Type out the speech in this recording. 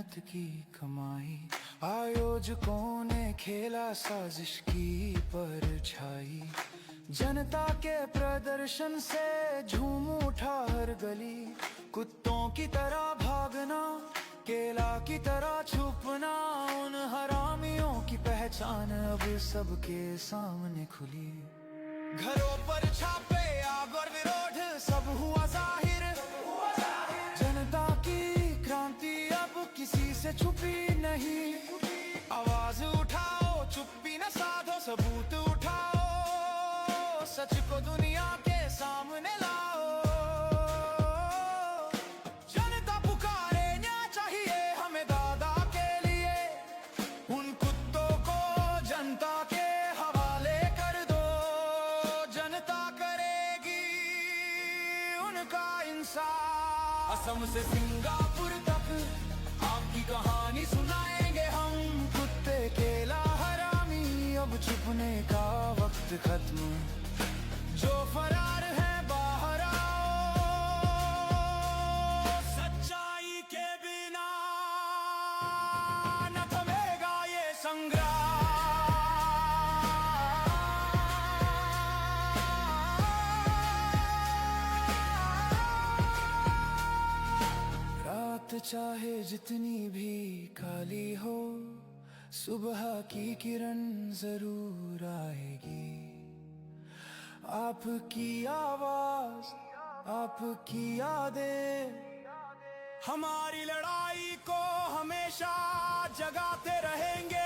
मेहनत की कमाई। आयोजकों ने खेला साजिश की परछाई। जनता के प्रदर्शन से झूम उठा हर गली। कुत्तों की तरह भागना, केला की तरह छुपना, उन हरामियों की पहचान अब सबके सामने खुली। घरों पर छापे, आग और विरोध सब हुआ जाहिर। जनता की क्रांति अब किसी से छुपी नहीं। आवाज उठाओ, चुप्पी न साधो, सबूत उठाओ, सच को दुनिया के सामने लाओ। जनता पुकारे, न्याय चाहिए हमें दादा के लिए। उन कुत्तों को जनता के हवाले कर दो। जनता करेगी उनका इंसाफ। असम से सिंगापुर तक आपकी कहानी सुनाएंगे हम। कुत्ते, केला, हरामी, अब छुपने का वक्त खत्म। जो फरार है बाहर आओ, सच्चाई के बिना न थमेगा ये संग्राम। रात चाहे जितनी भी काली हो, सुबह की किरण जरूर आएगी। आपकी आवाज, आपकी यादें हमारी लड़ाई को हमेशा जगाते रहेंगे।